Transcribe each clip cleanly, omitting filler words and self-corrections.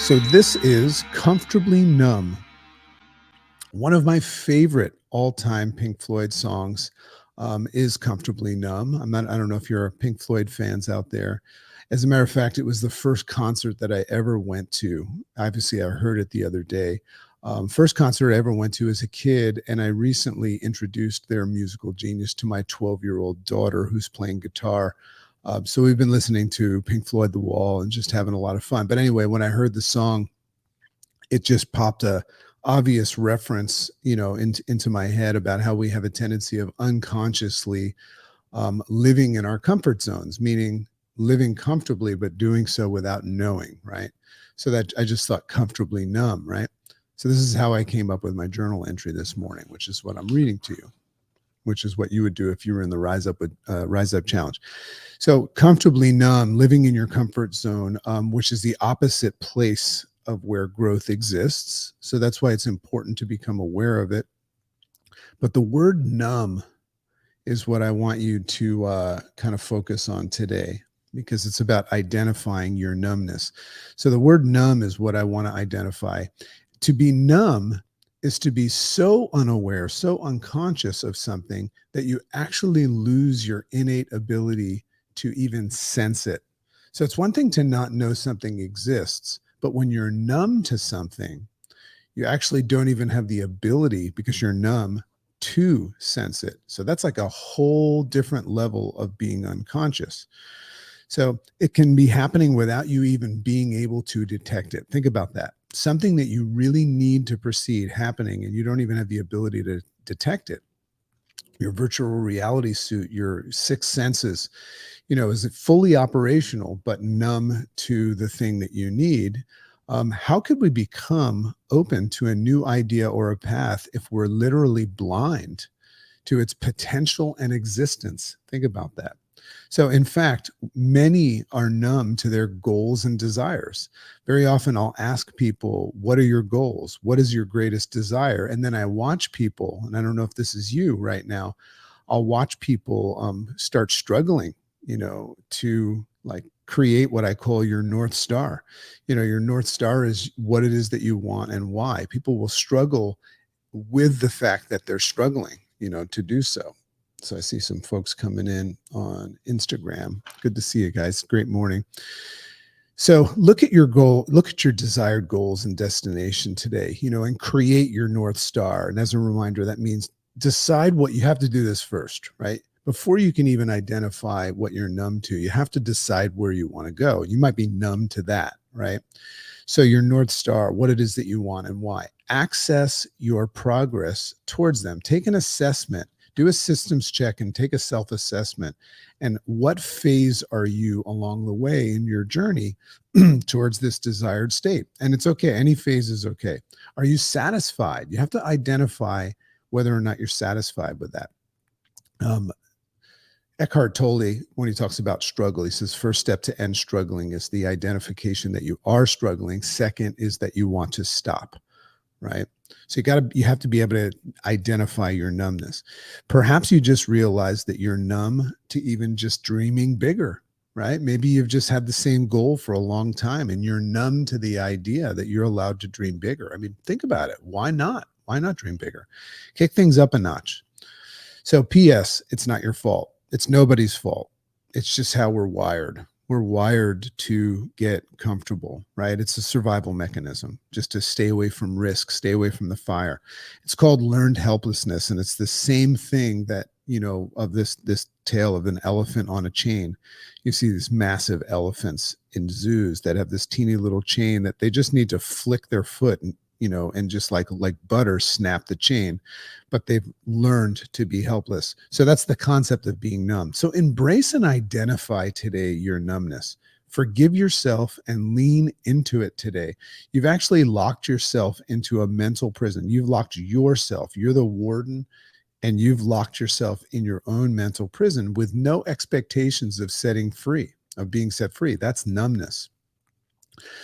So this is Comfortably Numb, one of my favorite all-time Pink Floyd songs, is Comfortably Numb. I don't know if you're Pink Floyd fans out there. As a matter of fact, it was the first concert that I ever went to. Obviously, I heard it the other day. First concert I ever went to as a kid, and I recently introduced their musical genius to my 12-year-old daughter who's playing guitar. So we've been listening to Pink Floyd The Wall and just having a lot of fun. But anyway, when I heard the song, it just popped a obvious reference, into my head about how we have a tendency of unconsciously living in our comfort zones, meaning living comfortably, but doing so without knowing, right? So that I just thought comfortably numb, right? So this is how I came up with my journal entry this morning, which is what I'm reading to you, which is what you would do if you were in the Rise Up challenge. So comfortably numb, living in your comfort zone, which is the opposite place of where growth exists. So that's why it's important to become aware of it. But the word numb is what I want you to kind of focus on today, because it's about identifying your numbness. So the word numb is what I want to identify. To be numb is to be so unaware, so unconscious of something that you actually lose your innate ability to even sense it. So it's one thing to not know something exists, but when you're numb to something, you actually don't even have the ability, because you're numb, to sense it. So that's like a whole different level of being unconscious. So it can be happening without you even being able to detect it. Think about that. Something that you really need to proceed happening, and you don't even have the ability to detect it. Your virtual reality suit, your sixth senses, is it fully operational but numb to the thing that you need? How could we become open to a new idea or a path if we're literally blind to its potential and existence? Think about that. So, in fact, many are numb to their goals and desires. Very often, I'll ask people, what are your goals? What is your greatest desire? And then I watch people, and I don't know if this is you right now, I'll watch people start struggling, to like create what I call your North Star. Your North Star is what it is that you want and why. People will struggle with the fact that they're struggling, to do so. So I see some folks coming in on Instagram. Good to see you guys. Great morning. So look at your goal, look at your desired goals and destination today, and create your North Star. And as a reminder, that means decide what you have to do this first, right? Before you can even identify what you're numb to, you have to decide where you want to go. You might be numb to that, right? So your North Star, what it is that you want and why. Access your progress towards them. Take an assessment. Do a systems check and take a self-assessment. And what phase are you along the way in your journey towards this desired state? And it's okay. Any phase is okay. Are you satisfied? You have to identify whether or not you're satisfied with that. Eckhart Tolle, when he talks about struggle, he says, first step to end struggling is the identification that you are struggling. Second is that you want to stop, right? So you have to be able to identify your numbness. Perhaps you just realize that you're numb to even just dreaming bigger, right? Maybe you've just had the same goal for a long time and you're numb to the idea that you're allowed to dream bigger. I mean, think about it. Why not? Why not dream bigger? Kick things up a notch. So PS, it's not your fault. It's nobody's fault. It's just how we're wired. We're wired to get comfortable, right? It's a survival mechanism, just to stay away from risk, stay away from the fire. It's called learned helplessness. And it's the same thing that, of this tale of an elephant on a chain. You see these massive elephants in zoos that have this teeny little chain that they just need to flick their foot and just like butter, snap the chain, but they've learned to be helpless. So that's the concept of being numb. So embrace and identify today your numbness. Forgive yourself and lean into it today. You've actually locked yourself into a mental prison. You've locked yourself. You're the warden, and you've locked yourself in your own mental prison with no expectations of being set free. That's numbness.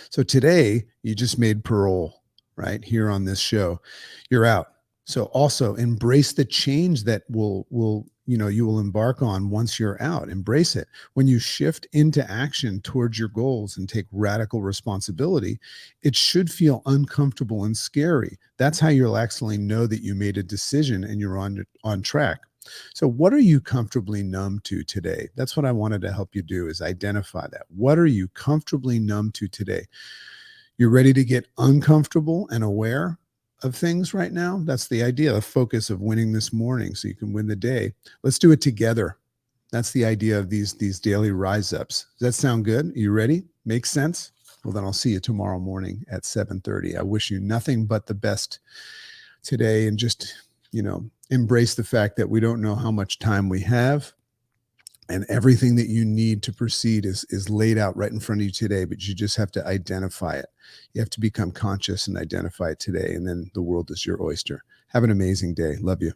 So today you just made parole. Right here on this show, you're out. So also embrace the change that you will embark on once you're out. Embrace it. When you shift into action towards your goals and take radical responsibility, it should feel uncomfortable and scary. That's how you'll actually know that you made a decision and you're on track. So what are you comfortably numb to today? That's what I wanted to help you do, is identify that. What are you comfortably numb to today? You're ready to get uncomfortable and aware of things right now. That's the idea, the focus of winning this morning so you can win the day. Let's do it together. That's the idea of these daily rise ups. Does that sound good? Are you ready? Makes sense? Well, then I'll see you tomorrow morning at 7:30. I wish you nothing but the best today, and just, embrace the fact that we don't know how much time we have, and everything that you need to proceed is laid out right in front of you today, but you just have to identify it. You have to become conscious and identify it today, and then the world is your oyster. Have an amazing day. Love you.